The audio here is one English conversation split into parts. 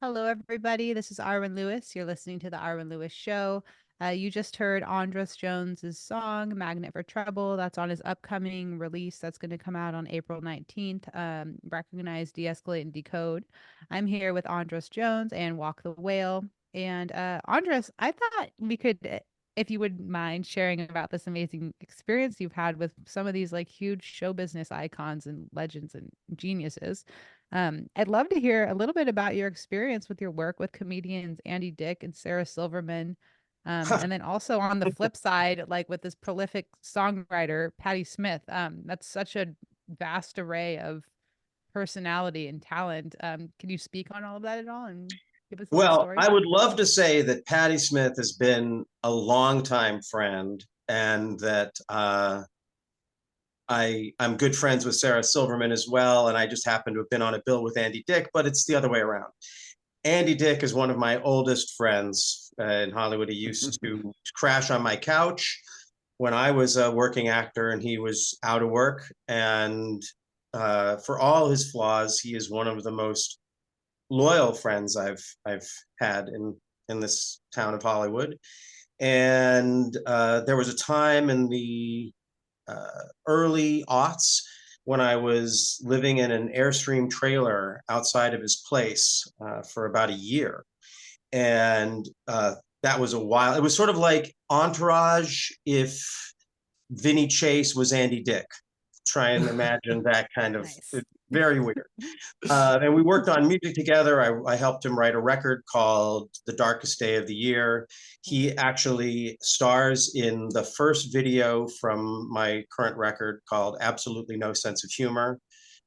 Hello, everybody. This is Arwen Lewis. You're listening to the Arwen Lewis Show. You just heard Andras Jones's song "Magnet for Trouble." That's on his upcoming release. That's going to come out on April 19th. Recognize, De-escalate, and Decode. I'm here with Andras Jones and Walk the Whale. And Andras, I thought we could, if you would mind sharing about this amazing experience you've had with some of these like huge show business icons and legends and geniuses. I'd love to hear a little bit about your experience with your work with comedians Andy Dick and Sarah Silverman. And then also on the flip side, like with this prolific songwriter, Patti Smith. That's such a vast array of personality and talent. Can you speak on all of that at all and give us a little Well, story? I would love to say that Patti Smith has been a longtime friend and that I'm good friends with Sarah Silverman as well. And I just happen to have been on a bill with Andy Dick, but it's the other way around. Andy Dick is one of my oldest friends in Hollywood. He used to crash on my couch when I was a working actor and he was out of work. And for all his flaws, he is one of the most loyal friends I've had in this town of Hollywood. And there was a time in the early aughts when I was living in an Airstream trailer outside of his place for about a year. And that was a while. It was sort of like Entourage if Vinny Chase was Andy Dick. Try and imagine that kind of Nice. very weird. And we worked on music together. I helped him write a record called The Darkest Day of the Year. He actually stars in the first video from my current record called Absolutely No Sense of Humor,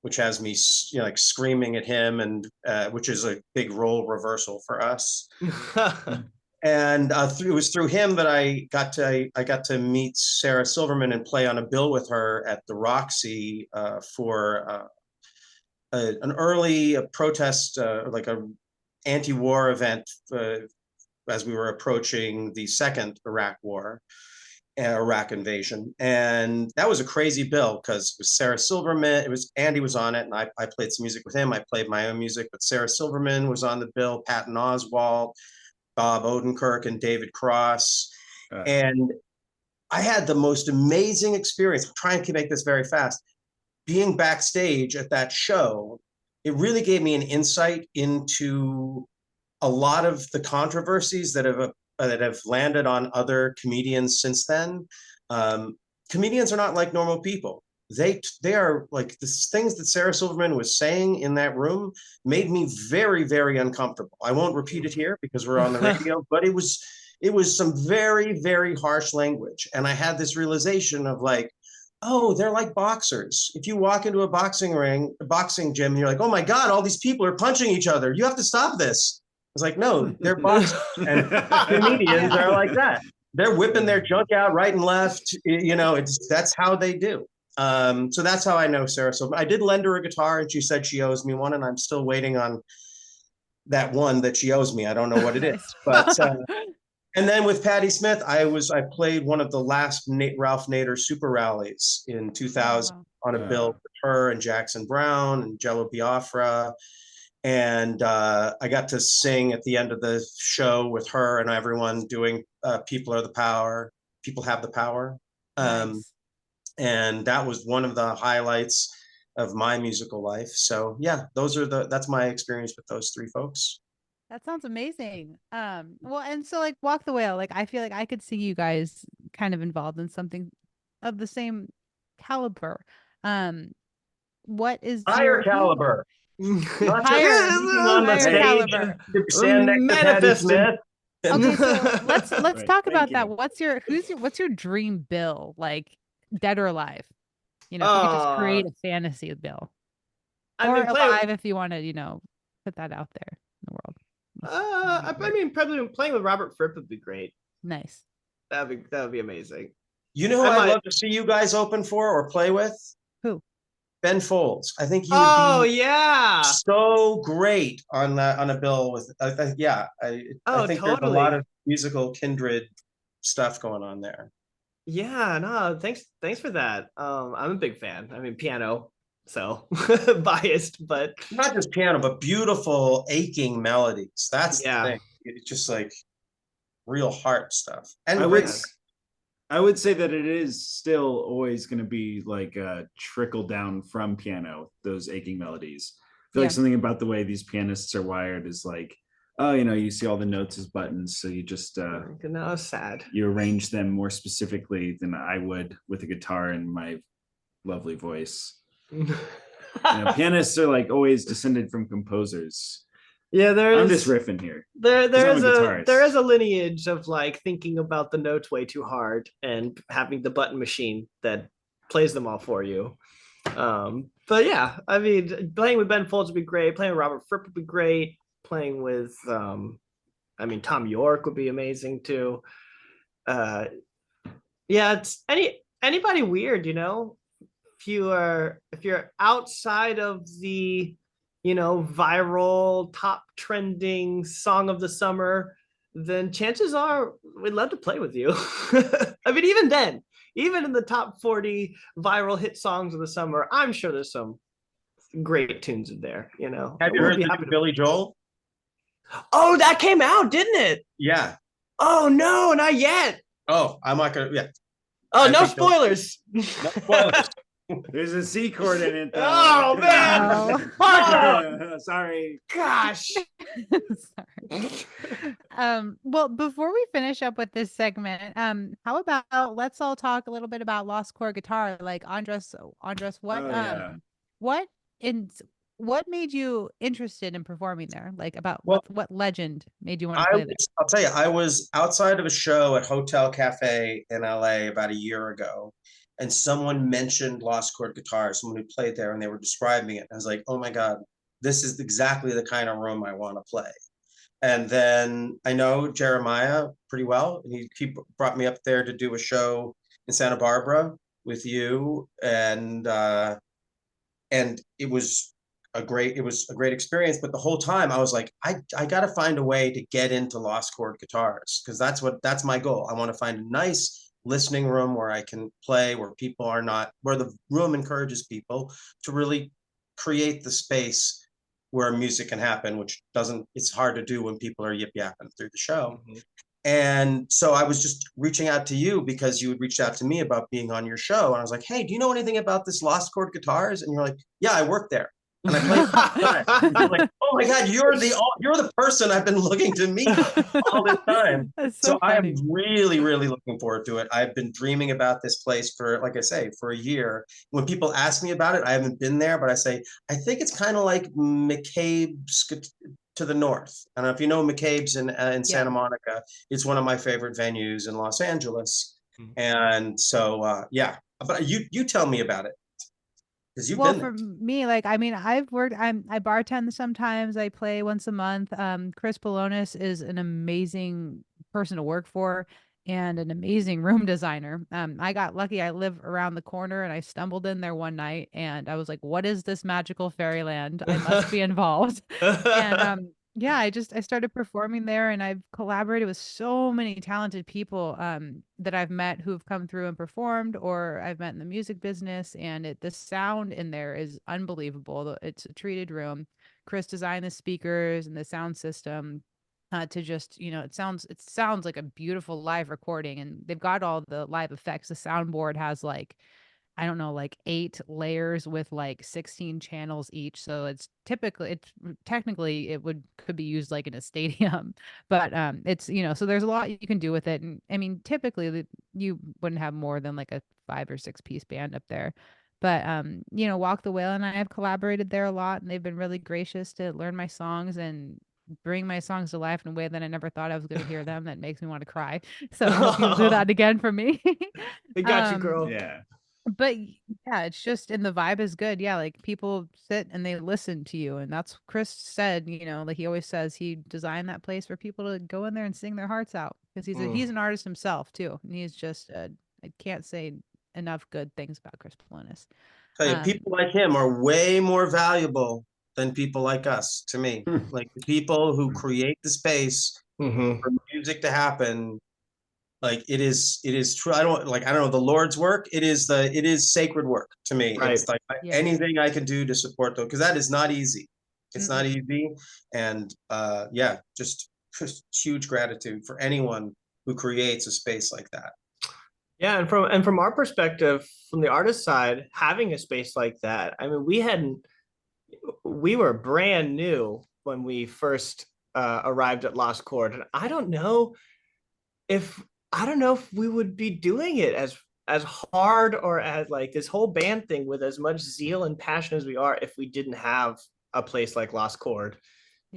which has me like screaming at him, and which is a big role reversal for us. And it was through him that I got to meet Sarah Silverman and play on a bill with her at the Roxy for an early protest, like a anti-war event as we were approaching the second Iraq invasion. And that was a crazy bill because it was Sarah Silverman, Andy was on it, and I played some music with him. I played my own music, but Sarah Silverman was on the bill, Patton Oswalt, Bob Odenkirk, and David Cross. And I had the most amazing experience. I'm trying to make this very fast. Being backstage at that show, it really gave me an insight into a lot of the controversies that have landed on other comedians since then. Comedians are not like normal people. They are like the things that Sarah Silverman was saying in that room made me very, very uncomfortable. I won't repeat it here because we're on the radio, but it was some very, very harsh language. And I had this realization of like, oh, they're like boxers. If you walk into a boxing ring, a boxing gym, and you're like, oh my God, all these people are punching each other. You have to stop this. It's like, no, they're boxers. And comedians are like that. They're whipping their junk out right and left. You know, that's how they do. So that's how I know Sarah. So I did lend her a guitar and she said she owes me one, and I'm still waiting on that one that she owes me. I don't know what it is, but and then with Patti Smith, I played one of the last Ralph Nader super rallies in 2000 on a bill with her and Jackson Brown and Jello Biafra. And I got to sing at the end of the show with her and everyone doing People Are the Power, People Have the Power. Nice. And that was one of the highlights of my musical life. So yeah, that's my experience with those three folks. That sounds amazing. Well, and so like Walk the Whale, like I feel like I could see you guys kind of involved in something of the same caliber. Um, what is Higher your who caliber. Not higher just on the higher stage, caliber? stand next to Patti Smith. Okay, so let's Right, talk about thank that. you. What's your dream bill, like dead or alive? You know, if you could just create a fantasy bill. I Or mean, alive if you want to, put that out there in the world. I mean, probably playing with Robert Fripp would be great. Nice. That would be amazing. You know who I'd love to see you guys open for or play with? Who? Ben Folds. I think he would be yeah, so great on a bill with yeah. I think totally. there's a lot of musical kindred stuff going on there. Yeah, no, thanks for that. I'm a big fan. I mean, piano, so biased, but not just piano, but beautiful aching melodies. That's the yeah. thing. It's just like real heart stuff. And I would say that it is still always going to be like a trickle down from piano, those aching melodies. I feel like something about the way these pianists are wired is like, oh, you know, you see all the notes as buttons, so you just Now sad. you arrange them more specifically than I would with a guitar and my lovely voice. You know, pianists are like always descended from composers. Yeah, I'm just riffing here. There is a lineage of like thinking about the notes way too hard and having the button machine that plays them all for you. But yeah, I mean, playing with Ben Folds would be great. Playing with Robert Fripp would be great. Playing with, I mean, Tom York would be amazing too. Yeah, it's anybody weird, you know. If you're outside of the, you know, viral top trending song of the summer, then chances are we'd love to play with you. I mean, even then, even in the top 40 viral hit songs of the summer, I'm sure there's some great tunes in there, you know. have you heard the new Billy Joel? Oh, that came out, didn't it? Yeah. Oh no, not yet. Oh, I'm not gonna. Yeah. Oh, no spoilers. No spoilers. There's a C chord in it, though. Oh man. Oh, sorry. Gosh. Sorry. Well, before we finish up with this segment, how about let's all talk a little bit about Lost Chord Guitar. Like Andras, what made you interested in performing there? Like about what legend made you want to play there? I'll tell you, I was outside of a show at Hotel Cafe in LA about a year ago, and someone mentioned Lost Chord Guitars, someone who played there, and they were describing it. I was like, oh my God, this is exactly the kind of room I want to play. And then I know Jeremiah pretty well. He brought me up there to do a show in Santa Barbara with you, and it was a great experience. But the whole time I was like, I got to find a way to get into Lost Chord Guitars, because that's my goal. I want to find a nice listening room where I can play, where the room encourages people to really create the space where music can happen, which it's hard to do when people are yip yapping through the show. Mm-hmm. And so I was just reaching out to you because you had reached out to me about being on your show. And I was like, hey, do you know anything about this Lost Chord Guitars? And you're like, yeah, I work there. And I played. I'm like, oh my God, you're the person I've been looking to meet all this time. So I am really, really looking forward to it. I've been dreaming about this place for, like I say, for a year. When people ask me about it, I haven't been there, but I say, I think it's kind of like McCabe's to the north. I don't know if you know McCabe's in Santa Monica. It's one of my favorite venues in Los Angeles. Mm-hmm. And so, yeah, but you tell me about it. Well, for me, like, I mean, I bartend sometimes. I play once a month. Chris Polonis is an amazing person to work for and an amazing room designer. I got lucky. I live around the corner and I stumbled in there one night and I was like, what is this magical fairyland? I must be involved. And yeah, I started performing there, and I've collaborated with so many talented people that I've met who've come through and performed, or I've met in the music business. And the sound in there is unbelievable. It's a treated room. Chris designed the speakers and the sound system to just, you know, it sounds like a beautiful live recording, and they've got all the live effects. The soundboard has like, I don't know, like 8 layers with like 16 channels each. So technically it could be used like in a stadium, but it's, you know, so there's a lot you can do with it. And I mean, typically you wouldn't have more than like a 5 or 6 piece band up there. But you know, Walk the Whale and I have collaborated there a lot, and they've been really gracious to learn my songs and bring my songs to life in a way that I never thought I was going to hear them. That makes me want to cry. So I hope you'll do that again for me. We got you, girl. Yeah. But yeah, it's just, and the vibe is good. Yeah, like people sit and they listen to you, and that's Chris said. You know, like he always says, he designed that place for people to go in there and sing their hearts out, because he's an artist himself too, and he's just I can't say enough good things about Chris Polonis. Tell you, people like him are way more valuable than people like us. To me, like the people who create the space for music to happen. Like it is true. I don't know the Lord's work. It is sacred work to me. Right. It's like Yeah. anything I can do to support them, because that is not easy. It's not easy. And yeah, just huge gratitude for anyone who creates a space like that. Yeah, and from our perspective, from the artist side, having a space like that, I mean, we were brand new when we first arrived at Lost Chord, and I don't know if we would be doing it as hard or as like this whole band thing with as much zeal and passion as we are if we didn't have a place like Lost Chord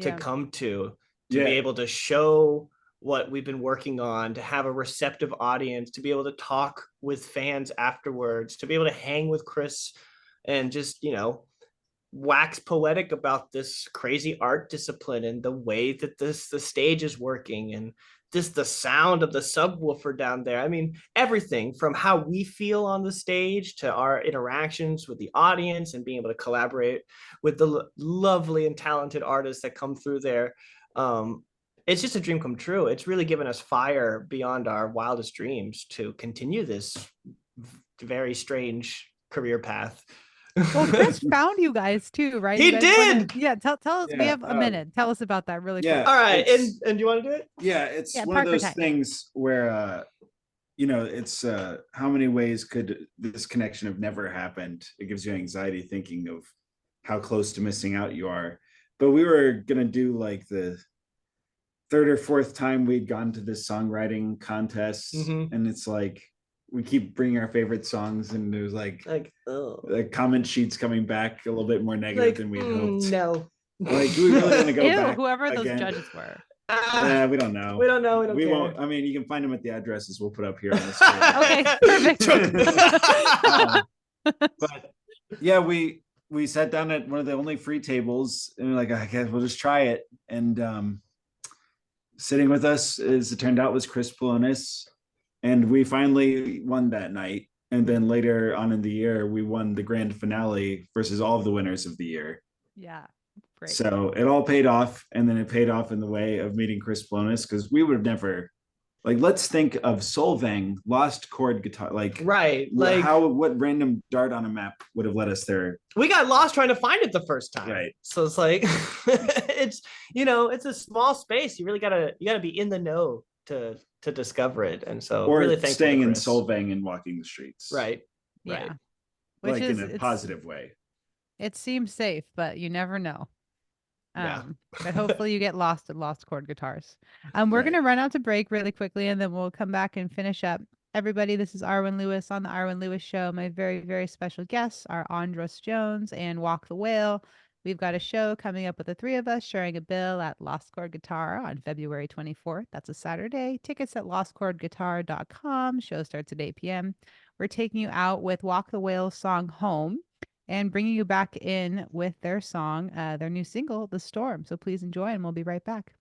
to come to be able to show what we've been working on, to have a receptive audience, to be able to talk with fans afterwards, to be able to hang with Chris and just, wax poetic about this crazy art discipline and the way that the stage is working, and just the sound of the subwoofer down there. I mean, everything from how we feel on the stage to our interactions with the audience and being able to collaborate with the lovely and talented artists that come through there. It's just a dream come true. It's really given us fire beyond our wildest dreams to continue this very strange career path. Well, Chris found you guys too, right? He did. Tell us. We have a minute. Tell us about that really quick. All right, and do you want to do it? Yeah, it's one of those things where it's how many ways could this connection have never happened? It gives you anxiety thinking of how close to missing out you are. But we were gonna do like the third or fourth time we'd gone to this songwriting contest, and it's like we keep bringing our favorite songs, and it was like the comment sheets coming back a little bit more negative than we'd hoped. No, like we really want to go back. Whoever those again. judges were. We don't know. We don't know. We won't. I mean, you can find them at the addresses we'll put up here on the screen. Okay, perfect. But yeah, we sat down at one of the only free tables, and we're like, I guess we'll just try it. And sitting with us, as it turned out, was Chris Polonis. And we finally won that night. And then later on in the year, we won the grand finale versus all of the winners of the year. Yeah, great. So it all paid off. And then it paid off in the way of meeting Chris Polonis, because we would have never, let's think of Solvang, Lost Chord Guitar, right. What random dart on a map would have led us there? We got lost trying to find it the first time. Right. So it's like, it's a small space. You really gotta be in the know to discover it. And so or really staying in Solvang and walking the streets. Right. Yeah. Which is in a positive way. It seems safe, but you never know. Yeah. But hopefully you get lost at Lost Chord Guitars. We're going to run out to break really quickly, and then we'll come back and finish up. Everybody, this is Arwen Lewis on the Arwen Lewis Show. My very, very special guests are Andras Jones and Walk the Whale. We've got a show coming up with the three of us sharing a bill at Lost Chord Guitar on February 24th. That's a Saturday. Tickets at lostchordguitar.com. Show starts at 8 p.m. We're taking you out with Walk the Whale's song Home and bringing you back in with their song, their new single, The Storm. So please enjoy, and we'll be right back.